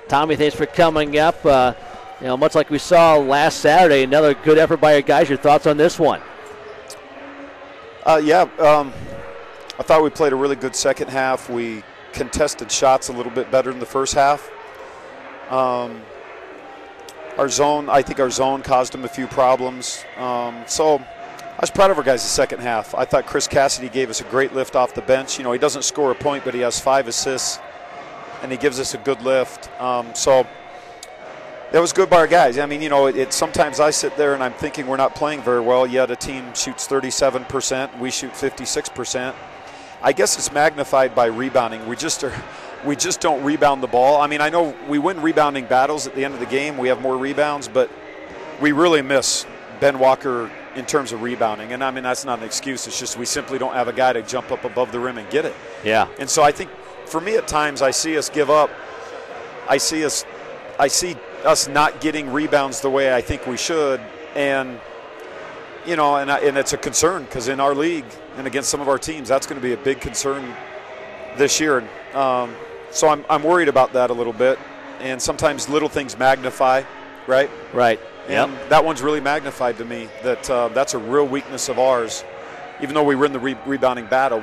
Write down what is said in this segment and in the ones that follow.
Tommy, thanks for coming up. Much like we saw last Saturday, another good effort by your guys. Your thoughts on this one? I thought we played a really good second half. We contested shots a little bit better in the first half. I think our zone caused them a few problems. So I was proud of our guys the second half. I thought Chris Cassidy gave us a great lift off the bench. He doesn't score a point, but he has 5 assists, and he gives us a good lift. So that was good by our guys. I mean, sometimes I sit there and I'm thinking we're not playing very well, yet a team shoots 37%, we shoot 56%. I guess it's magnified by rebounding. We just don't rebound the ball. I mean, I know we win rebounding battles at the end of the game. We have more rebounds, but we really miss Ben Walker in terms of rebounding. And, I mean, that's not an excuse. It's just we simply don't have a guy to jump up above the rim and get it. Yeah. And so I think for me at times I see us give up. I see us not getting rebounds the way I think we should. And, and it's a concern because in our league and against some of our teams, that's going to be a big concern this year. So I'm worried about that a little bit, and sometimes little things magnify, right? Right. And that one's really magnified to me. That's a real weakness of ours. Even though we were in the rebounding battle,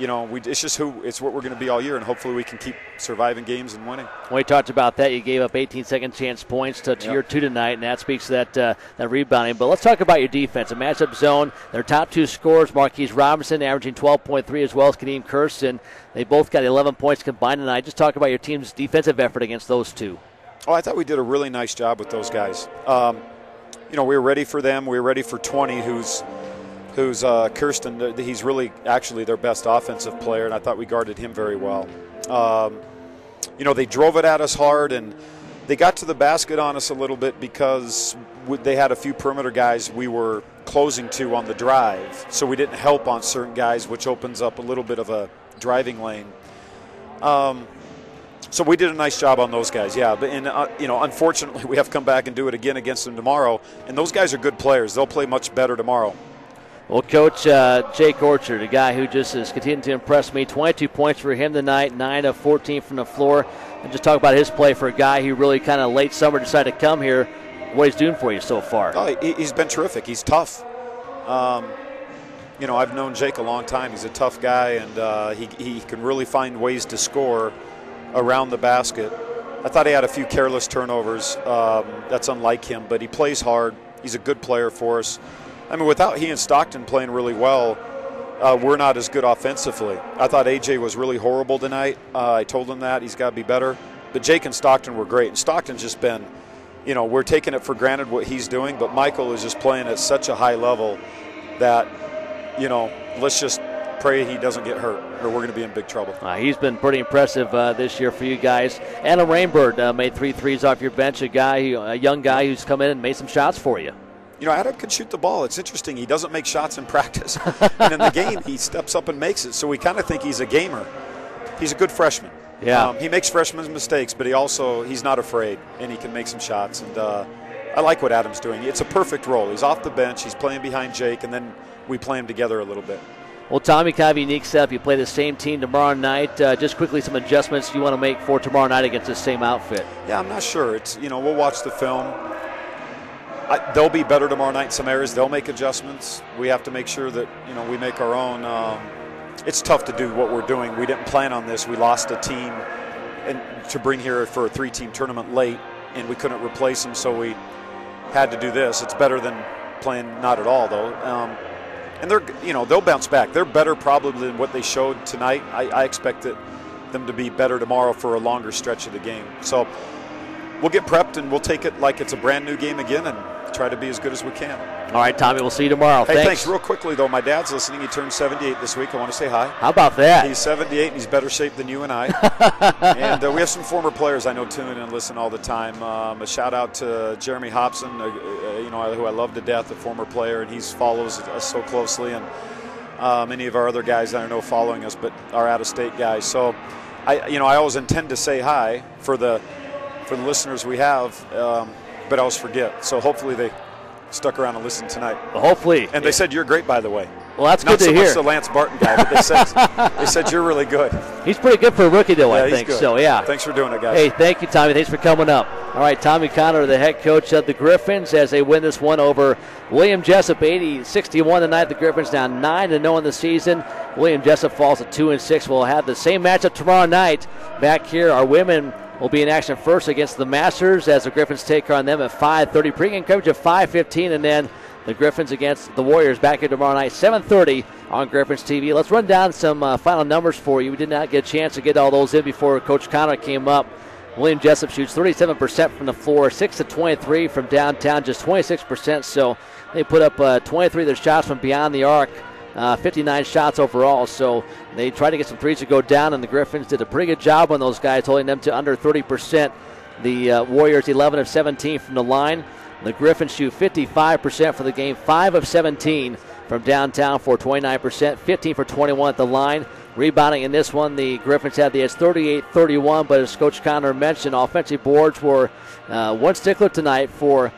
it's what we're going to be all year, and hopefully we can keep surviving games and winning. We talked about that. You gave up 18 second chance points to your 2 tonight, and that speaks to that rebounding. But let's talk about your defense. A matchup zone, their top 2 scorers, Marquise Robinson averaging 12.3 as well as Kadeem Kirsten. They both got 11 points combined tonight. Just talk about your team's defensive effort against those 2. Oh, I thought we did a really nice job with those guys. We were ready for them. We were ready for 20, who's Kirsten. He's really actually their best offensive player, and I thought we guarded him very well. They drove it at us hard, and they got to the basket on us a little bit because they had a few perimeter guys we were closing to on the drive, so we didn't help on certain guys, which opens up a little bit of a driving lane. So we did a nice job on those guys, yeah. But unfortunately, we have to come back and do it again against them tomorrow. And those guys are good players. They'll play much better tomorrow. Well, Coach Jake Orchard, a guy who just is continuing to impress me. 22 points for him tonight, 9 of 14 from the floor. And just talk about his play for a guy who really kind of late summer decided to come here. What he's doing for you so far? Oh, he's been terrific. He's tough. I've known Jake a long time. He's a tough guy, and he can really find ways to score around the basket. I thought he had a few careless turnovers. That's unlike him, but he plays hard. He's a good player for us. I mean, without he and Stockton playing really well, we're not as good offensively. I thought AJ was really horrible tonight. I told him that. He's got to be better. But Jake and Stockton were great. And Stockton's just been, we're taking it for granted what he's doing, but Michael is just playing at such a high level that, let's just pray he doesn't get hurt, or we're going to be in big trouble. He's been pretty impressive this year for you guys. Adam Rainbird made 3 threes off your bench, a young guy who's come in and made some shots for you. Adam can shoot the ball. It's interesting. He doesn't make shots in practice. And in the game, he steps up and makes it. So we kind of think he's a gamer. He's a good freshman. Yeah. He makes freshman mistakes, but he's not afraid, and he can make some shots. And I like what Adam's doing. It's a perfect role. He's off the bench. He's playing behind Jake, and then we play him together a little bit. Well, Tommy, kind of a unique setup. You play the same team tomorrow night. Just quickly, some adjustments you want to make for tomorrow night against the same outfit. Yeah, I'm not sure. We'll watch the film. They'll be better tomorrow night in some areas. They'll make adjustments. We have to make sure that, we make our own. It's tough to do what we're doing. We didn't plan on this. We lost a team to bring here for a 3-team tournament late, and we couldn't replace them, so we had to do this. It's better than playing not at all, though. And they'll bounce back. They're better probably than what they showed tonight. I expect them to be better tomorrow for a longer stretch of the game. So we'll get prepped, and we'll take it like it's a brand new game again and try to be as good as we can. All right, Tommy, we'll see you tomorrow. Hey, thanks. Real quickly, though, my dad's listening. He turned 78 this week. I want to say hi. How about that? He's 78, and he's better shape than you and I. And we have some former players I know tune in and listen all the time. A shout-out to Jeremy Hobson, who I love to death, a former player, and he follows us so closely. And many of our other guys I know following us, but are out-of-state guys. So, I always intend to say hi for the listeners we have, but I always forget. So hopefully they stuck around and listened tonight. Hopefully. And they said you're great, by the way. Well, that's Not good to so hear. much the Lance Barton guy, but they said you're really good. He's pretty good for a rookie, though, Yeah, I he's think. good. So, yeah. Thanks for doing it, guys. Hey, thank you, Tommy. Thanks for coming up. All right, Tommy Connor, the head coach of the Griffins, as they win this one over William Jessup, 80-61 tonight. The Griffins now 9-0 in the season. William Jessup falls to 2-6. We'll have the same matchup tomorrow night. Back here, our women will be in action first against the Masters as the Griffins take on them at 5:30. Pre-game coverage at 5:15, and then the Griffins against the Warriors back here tomorrow night, 7:30 on Griffins TV. Let's run down some final numbers for you. We did not get a chance to get all those in before Coach Connor came up. William Jessup shoots 37% from the floor, 6-23 from downtown, just 26%. So they put up 23 of their shots from beyond the arc, 59 shots overall. So they tried to get some threes to go down, and the Griffins did a pretty good job on those guys, holding them to under 30%. The Warriors 11 of 17 from the line. The Griffins shoot 55% for the game, 5 of 17 from downtown for 29%, 15 for 21 at the line. Rebounding in this one, the Griffins had the edge 38-31, but as Coach Connor mentioned, offensive boards were one stickler tonight for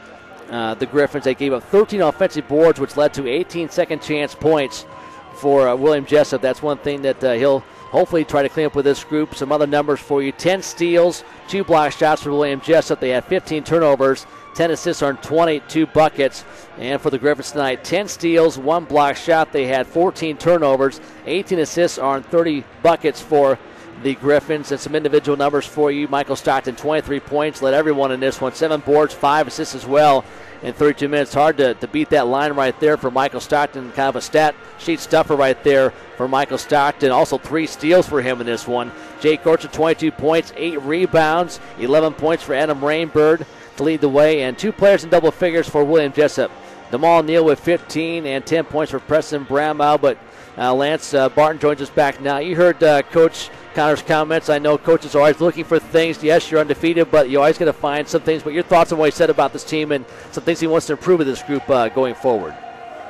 the Griffins. They gave up 13 offensive boards, which led to 18 second chance points for William Jessup. That's one thing that he'll hopefully try to clean up with this group. Some other numbers for you: 10 steals, 2 block shots for William Jessup. They had 15 turnovers, 10 assists on 22 buckets. And for the Griffins tonight, 10 steals, 1 block shot. They had 14 turnovers, 18 assists on 30 buckets for the Griffins. And some individual numbers for you: Michael Stockton, 23 points, led everyone in this one, 7 boards, 5 assists as well in 32 minutes. Hard to beat that line right there for Michael Stockton. Kind of a stat sheet stuffer right there for Michael Stockton. Also 3 steals for him in this one. Jake Orchard, 22 points, 8 rebounds, 11 points for Adam Rainbird to lead the way, and 2 players in double figures for William Jessup. Demal Neal with 15 and 10 points for Preston Bramau, but Lance Barton joins us back now. You heard Coach Connor's comments. I know coaches are always looking for things. Yes, you're undefeated, but you're always going to find some things. But your thoughts on what he said about this team and some things he wants to improve with this group going forward?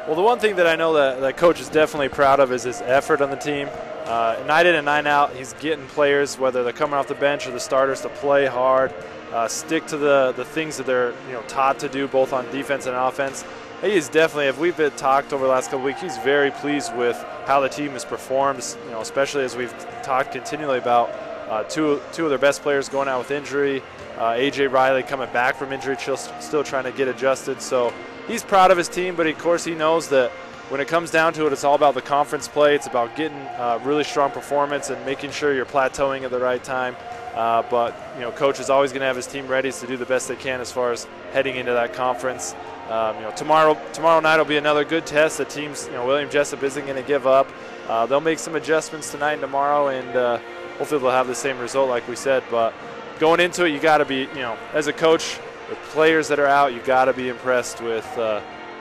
Well, the one thing that I know that Coach is definitely proud of is his effort on the team. Night in and night out, he's getting players, whether they're coming off the bench or the starters, to play hard, stick to the things that they're taught to do, both on defense and offense. He is definitely, if we've been talked over the last couple weeks, he's very pleased with how the team has performed, especially as we've talked continually about two of their best players going out with injury, A.J. Riley coming back from injury, still trying to get adjusted. So he's proud of his team, but of course he knows that when it comes down to it, it's all about the conference play. It's about getting really strong performance and making sure you're plateauing at the right time. But Coach is always going to have his team ready to do the best they can as far as heading into that conference. Tomorrow night will be another good test. The teams, William Jessup isn't going to give up. They'll make some adjustments tonight and tomorrow, and hopefully they'll have the same result, like we said. But going into it, you got to be, as a coach, the players that are out, you got to be impressed with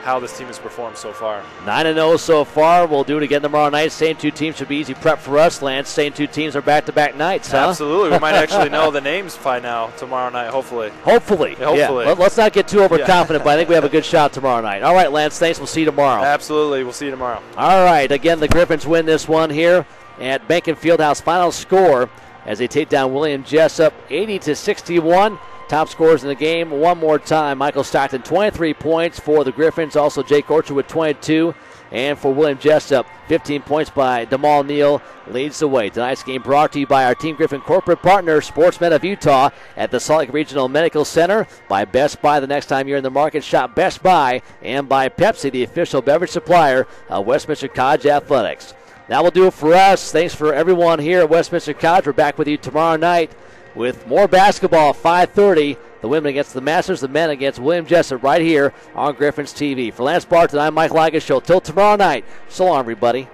how this team has performed so far. 9-0 so far. We'll do it again tomorrow night. Same 2 teams should be easy prep for us, Lance. Same 2 teams are back-to-back nights, huh? Absolutely. We might actually know the names by now tomorrow night, hopefully. Hopefully. Yeah. Let's not get too overconfident, but I think we have a good shot tomorrow night. All right, Lance, thanks. We'll see you tomorrow. Absolutely. We'll see you tomorrow. All right. Again, the Griffins win this one here at Bankin Fieldhouse. Final score as they take down William Jessup, 80-61. Top scorers in the game one more time: Michael Stockton, 23 points for the Griffins. Also Jake Orchard with 22. And for William Jessup, 15 points by Demal Neal leads the way. Tonight's game brought to you by our Team Griffin corporate partner, Sportsmed of Utah, at the Salt Lake Regional Medical Center, by Best Buy. The next time you're in the market, shop Best Buy, and by Pepsi, the official beverage supplier of Westminster College Athletics. That will do it for us. Thanks for everyone here at Westminster College. We're back with you tomorrow night with more basketball, 5:30. The women against the Masters, the men against William Jessup, right here on Griffins TV. For Lance Barton, I'm Mike Lageschulte. Till tomorrow night, so long, everybody.